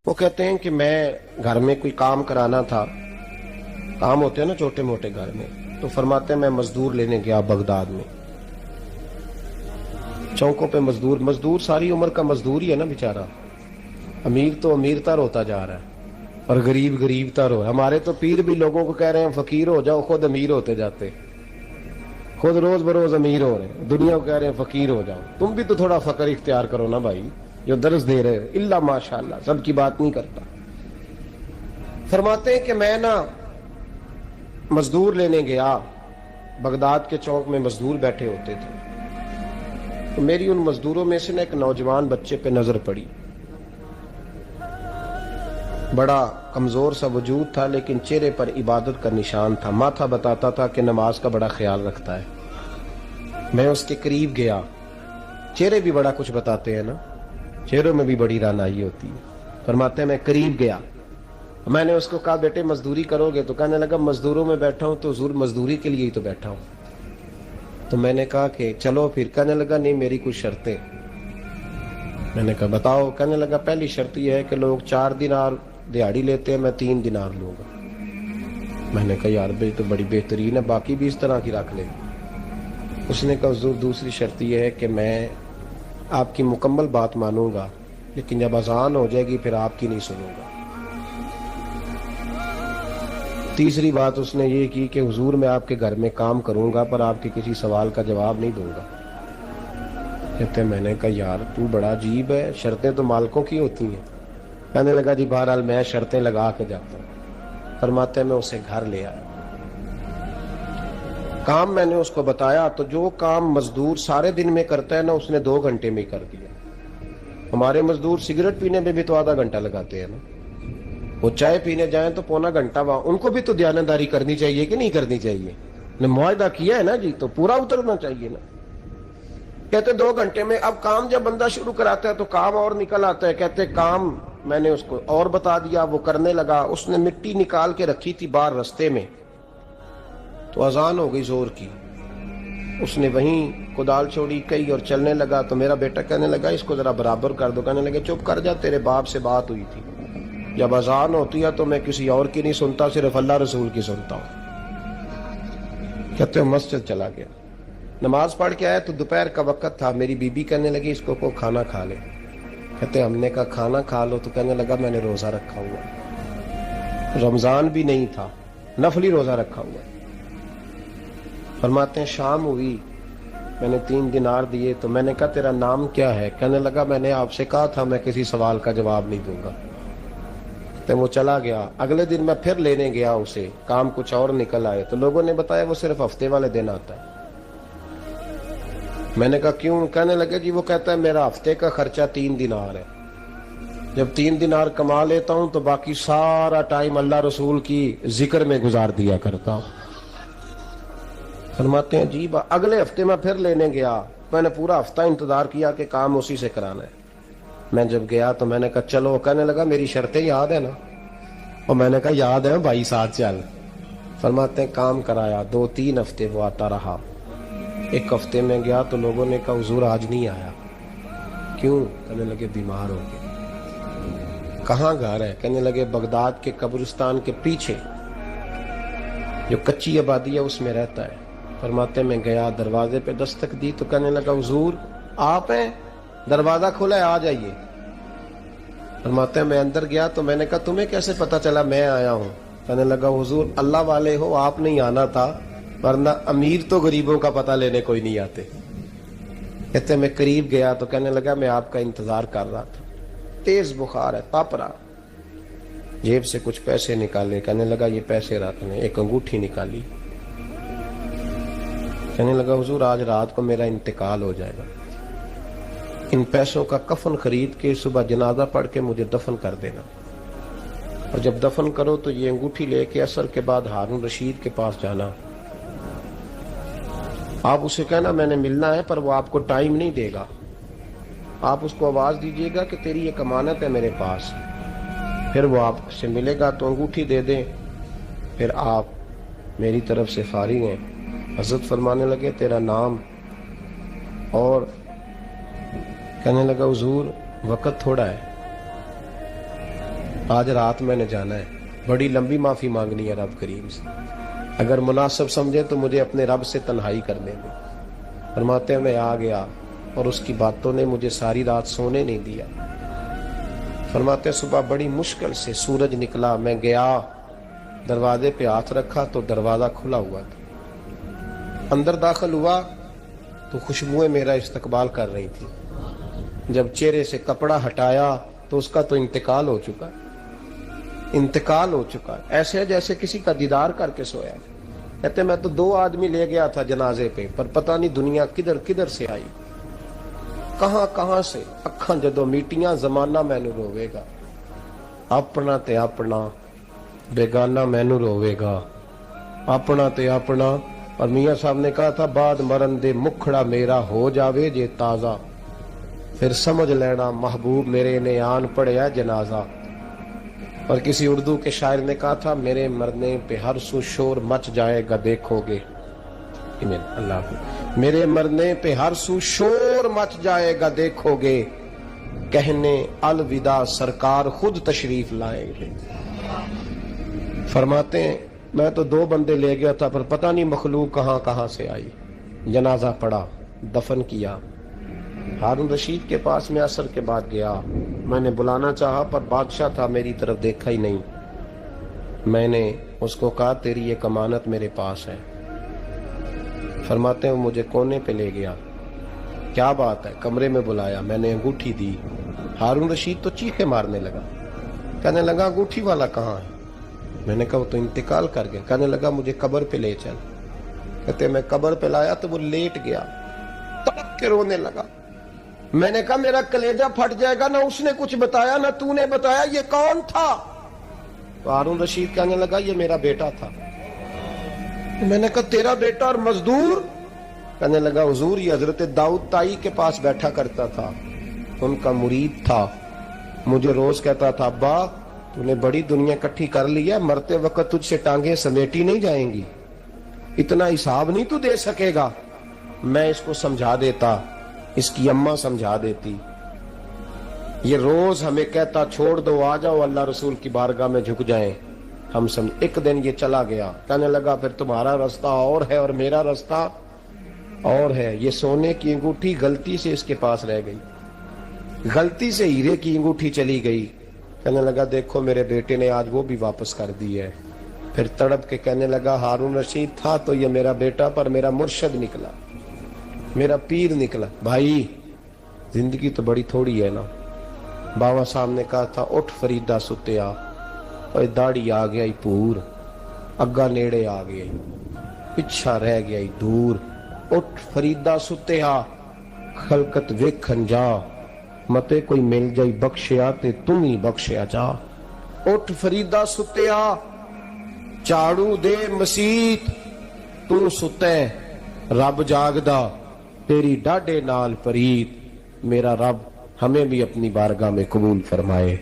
وہ کہتے ہیں کہ میں گھر میں کوئی کام کرانا تھا، کام ہوتے ہیں نا چھوٹے موٹے گھر میں، تو فرماتے ہیں میں مزدور لینے گیا بغداد میں، چوکوں پہ مزدور ساری عمر کا مزدور ہی ہے نا بیچارہ، امیر تو امیر تر ہوتا جا رہا ہے اور غریب غریب تر ہو. ہمارے تو پیر بھی لوگوں کو کہہ رہے ہیں فقیر ہو جاؤ، خود امیر ہوتے جاتے، خود روز بروز امیر ہو رہے ہیں، دنیا کو کہہ رہے ہیں فقیر ہو جاؤ. تم بھی تو تھوڑا فقر اختیار کرو نا بھائی، جو درس دے رہے ہیں اللہ ماشاءاللہ، سب کی بات نہیں کرتا. فرماتے ہیں کہ میں نا مزدور لینے گیا، بغداد کے چوک میں مزدور بیٹھے ہوتے تھے، تو میری ان مزدوروں میں سے نا ایک نوجوان بچے پہ نظر پڑی. بڑا کمزور سا وجود تھا لیکن چہرے پر عبادت کا نشان تھا، ماتھا بتاتا تھا کہ نماز کا بڑا خیال رکھتا ہے. میں اس کے قریب گیا، چہرے بھی بڑا کچھ بتاتے ہیں نا، چہروں میں بھی بڑی رانائی ہوتی ہے. فرماتے ہیں میں قریب گیا، میں نے اس کو کہا بیٹے مزدوری کرو گے؟ تو کہنے لگا مزدوروں میں بیٹھا ہوں تو حضور مزدوری کے لیے ہی تو بیٹھا ہوں. تو میں نے کہا کہ چلو پھر. کہنے لگا نہیں میری کچھ شرطیں. میں نے کہا بتاؤ. کہنے لگا پہلی شرط یہ ہے کہ لوگ 4 دینار دیہاڑی لیتے ہیں، میں 3 دینار لوں گا. میں نے کہا یار بھائی تو بڑی بہترین ہے، باقی بھی اس طرح کی رکھ لیں. اس نے کہا حضور دوسری شرط یہ ہے کہ میں آپ کی مکمل بات مانوں گا لیکن جب اذان ہو جائے گی پھر آپ کی نہیں سنوں گا. تیسری بات اس نے یہ کی کہ حضور میں آپ کے گھر میں کام کروں گا پر آپ کے کسی سوال کا جواب نہیں دوں گا. کہتے ہیں میں نے کہا یار تو بڑا عجیب ہے، شرطیں تو مالکوں کی ہوتی ہیں. کہنے لگا جی بہرحال میں شرطیں لگا کے جاتا ہوں. فرماتے ہیں میں اسے گھر لے آیا، کام میں نے اس کو بتایا تو جو کام مزدور سارے دن میں کرتا ہے نا اس نے 2 گھنٹے میں کر دیا. ہمارے مزدور سگریٹ پینے میں بھی تو آدھا گھنٹہ لگاتے ہیں نا، وہ چائے پینے جائیں تو پونا گھنٹہ وہاں. ان کو بھی تو دیانتداری کرنی چاہیے کہ نہیں کرنی چاہیے؟ نے معاہدہ کیا ہے نا جی تو پورا اترنا چاہیے نا. کہتے 2 گھنٹے میں. اب کام جب بندہ شروع کراتا ہے تو کام اور نکل آتا ہے. کہتے کام میں نے اس کو اور بتا دیا، وہ کرنے لگا. اس نے مٹی نکال کے رکھی تھی باہر رستے میں، تو اذان ہو گئی زور کی. اس نے وہیں کدال چھوڑی کئی اور چلنے لگا. تو میرا بیٹا کہنے لگا اس کو ذرا برابر کر دو. کہنے لگے چپ کر جا، تیرے باپ سے بات ہوئی تھی، جب اذان ہوتی ہے تو میں کسی اور کی نہیں سنتا، صرف اللہ رسول کی سنتا ہوں. کہتے ہیں مسجد چلا گیا، نماز پڑھ کے آیا تو دوپہر کا وقت تھا. میری بی بی کہنے لگی اس کو کھانا کھا لے. کہتے ہم نے کہا کھانا کھا لو. تو کہنے لگا میں نے روزہ رکھا ہوا، رمضان بھی نہیں تھا، نفلی روزہ رکھا ہوا. فرماتے ہیں شام ہوئی، میں نے 3 دینار دیے. تو میں نے کہا تیرا نام کیا ہے؟ کہنے لگا میں نے آپ سے کہا تھا میں کسی سوال کا جواب نہیں دوں گا. تو وہ چلا گیا. اگلے دن میں پھر لینے گیا اسے، کام کچھ اور نکل آئے. تو لوگوں نے بتایا وہ صرف ہفتے والے دن آتا ہے. میں نے کہا کیوں؟ کہنے لگے جی وہ کہتا ہے میرا ہفتے کا خرچہ 3 دینار ہے، جب 3 دینار کما لیتا ہوں تو باقی سارا ٹائم اللہ رسول کی ذکر میں گزار دیا کرتا ہوں. فرماتے ہیں جی اگلے ہفتے میں پھر لینے گیا. میں نے پورا ہفتہ انتظار کیا کہ کام اسی سے کرانا ہے. میں جب گیا تو میں نے کہا چلو. کہنے لگا میری شرطیں یاد ہے نا؟ اور میں نے کہا یاد ہے بھائی ساتھ چل. فرماتے ہیں کام کرایا. 2-3 ہفتے وہ آتا رہا. ایک ہفتے میں گیا تو لوگوں نے کہا حضور آج نہیں آیا. کیوں؟ کہنے لگے بیمار ہو گئے. کہاں گھر ہے؟ کہنے لگے بغداد کے قبرستان کے پیچھے جو کچی آبادی ہے اس میں رہتا ہے. فرماتے میں گیا، دروازے پہ دستک دی تو کہنے لگا حضور آپ ہیں؟ دروازہ کھلا ہے آ جائیے. فرماتے ہیں میں اندر گیا تو میں نے کہا تمہیں کیسے پتا چلا میں آیا ہوں؟ کہنے لگا حضور اللہ والے ہو آپ نہیں آنا تھا، ورنہ امیر تو غریبوں کا پتہ لینے کوئی نہیں آتے. کہتے میں قریب گیا تو کہنے لگا میں آپ کا انتظار کر رہا تھا، تیز بخار ہے تپ رہا. جیب سے کچھ پیسے نکالے. کہنے لگا یہ پیسے رکھنے. ایک انگوٹھی نکالی. کہنے لگا حضور آج رات کو میرا انتقال ہو جائے گا، ان پیسوں کا کفن خرید کے صبح جنازہ پڑھ کے مجھے دفن کر دینا، اور جب دفن کرو تو یہ انگوٹھی لے کے عصر کے بعد ہارون رشید کے پاس جانا. آپ اسے کہنا میں نے ملنا ہے پر وہ آپ کو ٹائم نہیں دے گا. آپ اس کو آواز دیجیے گا کہ تیری ایک امانت ہے میرے پاس. پھر وہ آپ سے ملے گا تو انگوٹھی دے دیں. پھر آپ میری طرف سے فارغ ہیں. حضرت فرمانے لگے تیرا نام, اور کہنے لگا حضور وقت تھوڑا ہے, آج رات میں نے جانا ہے, بڑی لمبی معافی مانگنی ہے رب کریم سے, اگر مناسب سمجھے تو مجھے اپنے رب سے تنہائی کرنے دیں. فرماتے ہیں میں آ گیا اور اس کی باتوں نے مجھے ساری رات سونے نہیں دیا. فرماتے ہیں صبح بڑی مشکل سے سورج نکلا, میں گیا دروازے پہ ہاتھ رکھا تو دروازہ کھلا ہوا تھا. اندر داخل ہوا تو خوشبوئیں میرا استقبال کر رہی تھی. جب چہرے سے کپڑا ہٹایا تو اس کا تو انتقال ہو چکا, انتقال ہو چکا, ایسے جیسے کسی کا دیدار کر کے سویا. کہتے میں تو 2 آدمی لے گیا تھا جنازے پہ, پر پتہ نہیں دنیا کدھر کدھر سے آئی, کہاں کہاں سے. اکھاں جدو میٹیاں زمانہ مینو روے گا, اپنا تے اپنا بیگانہ مینو روے گا, اپنا تے اپنا. اور میاں صاحب نے کہا تھا بعد مرن دے مکھڑا میرا ہو جاوے جے تازہ, پھر سمجھ لینا محبوب میرے نے آن پڑیا جنازہ. اور کسی اردو کے شاعر نے کہا تھا میرے مرنے پہ ہر سو شور مچ جائے گا دیکھو گے. اللہ کو میرے مرنے پہ ہر سو شور مچ جائے گا دیکھو گے, کہنے الوداع سرکار خود تشریف لائیں گے. فرماتے ہیں میں تو 2 بندے لے گیا تھا, پر پتہ نہیں مخلوق کہاں کہاں سے آئی. جنازہ پڑا, دفن کیا. ہارون رشید کے پاس میں عصر کے بعد گیا, میں نے بلانا چاہا پر بادشاہ تھا, میری طرف دیکھا ہی نہیں. میں نے اس کو کہا تیری ایک امانت میرے پاس ہے. فرماتے ہیں مجھے کونے پہ لے گیا, کیا بات ہے, کمرے میں بلایا, میں نے انگوٹھی دی. ہارون رشید تو چیخے مارنے لگا, کہنے لگا انگوٹھی والا کہاں ہے. میں نے کہا وہ تو انتقال کر گیا. کہنے لگا مجھے قبر پہ لے چل. کہتے میں قبر پہ لایا تو وہ لیٹ گیا, تڑپ کے رونے لگا. میں نے کہا میرا کلیجہ پھٹ جائے گا, نہ اس نے کچھ بتایا نہ تو نے بتایا, یہ کون تھا. تو ہارون رشید کہنے لگا یہ میرا بیٹا تھا. میں نے کہا تیرا بیٹا اور مزدور. کہنے لگا حضور یہ حضرت داؤد تائی کے پاس بیٹھا کرتا تھا, ان کا مرید تھا. مجھے روز کہتا تھا ابا تو نے بڑی دنیا اکٹھی کر لی ہے, مرتے وقت تجھ سے ٹانگیں سمیٹی نہیں جائیں گی, اتنا حساب نہیں تو دے سکے گا. میں اس کو سمجھا دیتا, اس کی اماں سمجھا دیتی. یہ روز ہمیں کہتا چھوڑ دو آ جاؤ اللہ رسول کی بارگاہ میں جھک جائیں. ہم سمجھ. ایک دن یہ چلا گیا, کہنے لگا پھر تمہارا راستہ اور ہے اور میرا راستہ اور ہے. یہ سونے کی انگوٹھی غلطی سے اس کے پاس رہ گئی, غلطی سے ہیرے کی انگوٹھی چلی گئی. کہنے لگا دیکھو میرے بیٹے نے آج وہ بھی واپس کر دی ہے. پھر تڑپ کے کہنے لگا ہارون رشید تھا تو یہ میرا بیٹا, پر میرا مرشد نکلا, میرا پیر نکلا. بھائی زندگی تو بڑی تھوڑی ہے نا. بابا صاحب نے کہا تھا اٹھ فریدہ ستیا, اور داڑھی آ گیا پور, اگا نیڑے آ گیا, پچھا رہ گیا دور. اٹھ فریدہ ستیا خلقت ویکھن جا, متے کوئی مل جائی بخشیا تے تم ہی بخشیا جا. اٹھ فریدہ ستیا چاڑو دے مسیت, تو ستے رب جاگدا تیری ڈاڈے نال پریت. میرا رب ہمیں بھی اپنی بارگاہ میں قبول فرمائے.